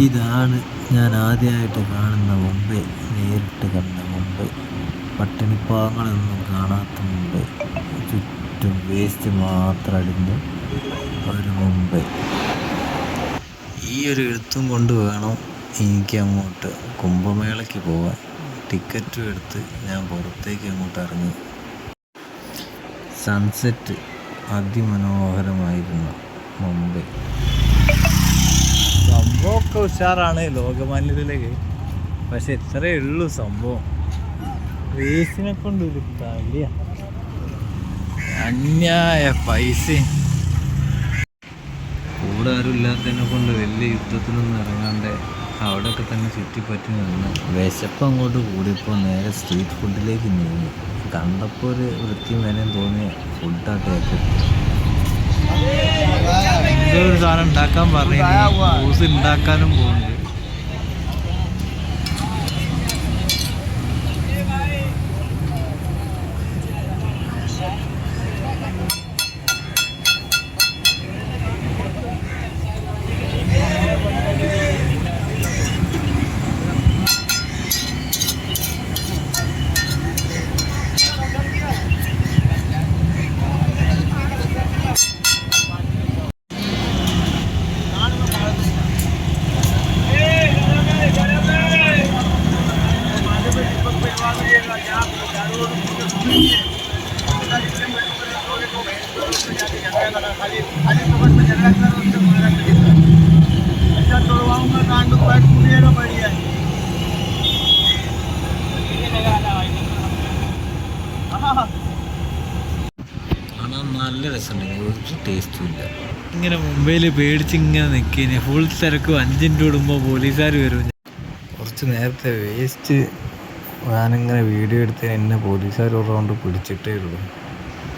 ഇതാണ് ഞാൻ ആദ്യമായിട്ട് കാണുന്ന മുംബൈ, നേരിട്ട് കണ്ട മുംബൈ. പട്ടിണിപ്പാവങ്ങളൊന്നും കാണാത്ത മുംബൈ, ചുറ്റും വേസ്റ്റ് മാത്രം അടിഞ്ഞ ഒരു മുംബൈ. ഈ ഒരു എഴുത്തും കൊണ്ട് വേണം എനിക്ക് അങ്ങോട്ട് കുംഭമേളയ്ക്ക് പോകാൻ. ടിക്കറ്റും എടുത്ത് ഞാൻ പുറത്തേക്ക് അങ്ങോട്ട് ഇറങ്ങി. സൺസെറ്റ് അതിമനോഹരമായിരുന്നു മുംബൈ. സംഭവമൊക്കെ ഉഷാറാണ് ലോകമാന്യത്തിലേക്ക്. പക്ഷെ ഇത്രയേ ഉള്ളൂ സംഭവം. വേസ്റ്റിനെ കൊണ്ട് ഒരു കളിയ, അന്യായ പൈസ. കൂടെ ആരും ഇല്ലാത്തതിനെ കൊണ്ട് വലിയ യുദ്ധത്തിനൊന്നും ഇറങ്ങാണ്ട് അവിടെയൊക്കെ തന്നെ ചുറ്റിപ്പറ്റി നിന്ന് വിശപ്പ് അങ്ങോട്ട് കൂടിയപ്പോൾ നേരെ സ്ട്രീറ്റ് ഫുഡിലേക്ക് നീങ്ങി. കണ്ടപ്പോൾ ഒരു വൃത്തിയും വേനയും തോന്നിയ ഫുഡാട്ടേക്ക്. ഒരു സാധനം ഉണ്ടാക്കാൻ പറഞ്ഞു, ജ്യൂസ് ഉണ്ടാക്കാനും പോകുന്നുണ്ട്. നല്ല രസമുണ്ട്, ഒരു ടേസ്റ്റും ഇല്ല. ഇങ്ങനെ മുംബൈയിൽ പേടിച്ച് ഇങ്ങനെ നിൽക്കുക, ഫുൾ തിരക്കും. 5 മിനിറ്റ് കൂടുമ്പോൾ പോലീസുകാർ വരും. കുറച്ച് നേരത്തെ വേസ്റ്റ് ഞാനിങ്ങനെ വീഡിയോ എടുത്ത് എന്നെ പോലീസുകാർ ഒരു റൗണ്ട് പിടിച്ചിട്ടേ ഉള്ളൂ.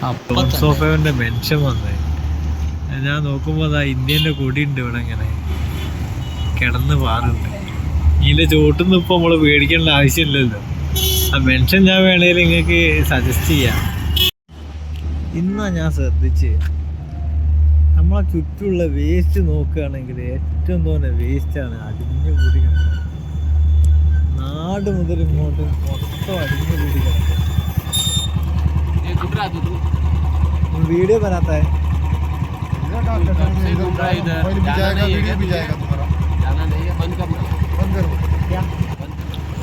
അപ്പോൾ സോഫേൻ്റെ മെൻഷൻ വന്നേ, ഞാൻ നോക്കുമ്പോൾ അതാ ഇന്ത്യൻ്റെ കൊടിയുണ്ട് ഇവിടെ ഇങ്ങനെ കിടന്ന് പാറുണ്ട്. ഇതിൻ്റെ ചോട്ടുന്ന് ഇപ്പോൾ നമ്മൾ പേടിക്കേണ്ട ആവശ്യമില്ലല്ലോ. ആ മെൻഷൻ ഞാൻ വേണമെങ്കിൽ നിങ്ങൾക്ക് സജസ്റ്റ് ചെയ്യാം. ഇന്നാ ഞാൻ ശ്രദ്ധിച്ച് നമ്മളെ ചുറ്റുമുള്ള വേസ്റ്റ് നോക്കുകയാണെങ്കിൽ ഏറ്റവും തോന്നുന്ന വേസ്റ്റാണ് അടിഞ്ഞു കൂടി കിടക്കുന്നത്. നാട് മുതൽ ഇങ്ങോട്ട് മൊത്തം അടിഞ്ഞു കൂടി കിടക്കും. വീഡിയോ വരാത്ത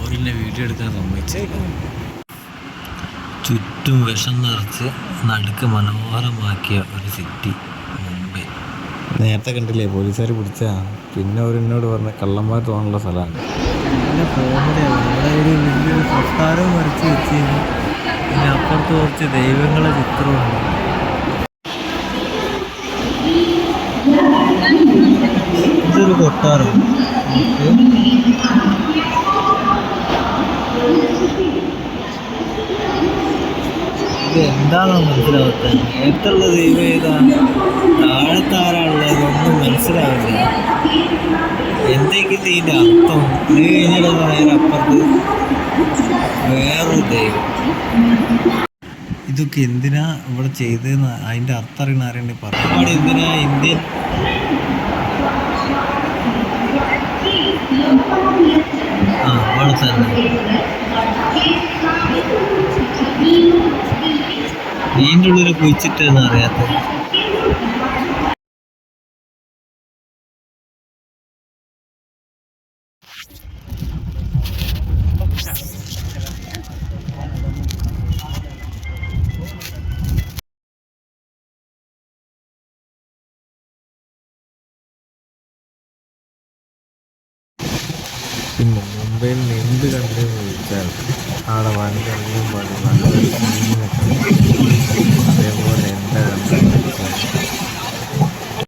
ഓരിനെ വീഡിയോ എടുക്കാൻ സമ്മതിച്ചേക്കും. ചുറ്റും വിഷം നിറച്ച് നടുക്ക് മനോഹരമാക്കിയ ഒരു സിറ്റി മുംബൈ. നേരത്തെ കണ്ടില്ലേ പോലീസുകാർ പിടിച്ചാ, പിന്നെ അവരെന്നോട് പറഞ്ഞ കള്ളന്മാർ തോന്നുന്ന സ്ഥലമാണ്. പിന്നെ കോമഡിയാണ്, ഇവിടെ ഒരു വലിയൊരു കൊട്ടാരം വരച്ച് വെച്ചിരുന്നു. പിന്നെ അപ്പുറത്ത് കുറച്ച് ദൈവങ്ങളെ ചിത്രമുണ്ട്. ഇതൊരു കൊട്ടാരം. ഇത് എന്താണോ മനസ്സിലാവാത്തത്? നേരത്തുള്ള ദൈവം ഏതാ, താഴത്താരാളുള്ളത് ഒന്നും മനസ്സിലാവില്ല. എന്തെങ്കിലും ഇതിൻ്റെ അർത്ഥം ഇത് കഴിഞ്ഞിട്ട് നേരെ അപ്പുറത്ത് വേറൊരു ദൈവം. ഇതൊക്കെ എന്തിനാ ഇവിടെ ചെയ്തതെന്ന് അതിൻ്റെ അർത്ഥം അറിയണ ആരെങ്കിലും പറഞ്ഞു. അവിടെ എന്തിനാ ഇന്ത്യൻ അവിടെ തന്നെ ഇതിൻ്റെ ഉള്ളിൽ കുഴിച്ചിട്ടെന്ന് അറിയാത്ത. പിന്നെ മുംബൈയിൽ എന്ത് കണ്ടെന്ന് ചോദിച്ചാൽ അവിടെ വൻകരയും പാടും നല്ലൊരു സീനൊക്കെ. അതേപോലെ എന്താ കണ്ടെന്ന് ചോദിച്ചാൽ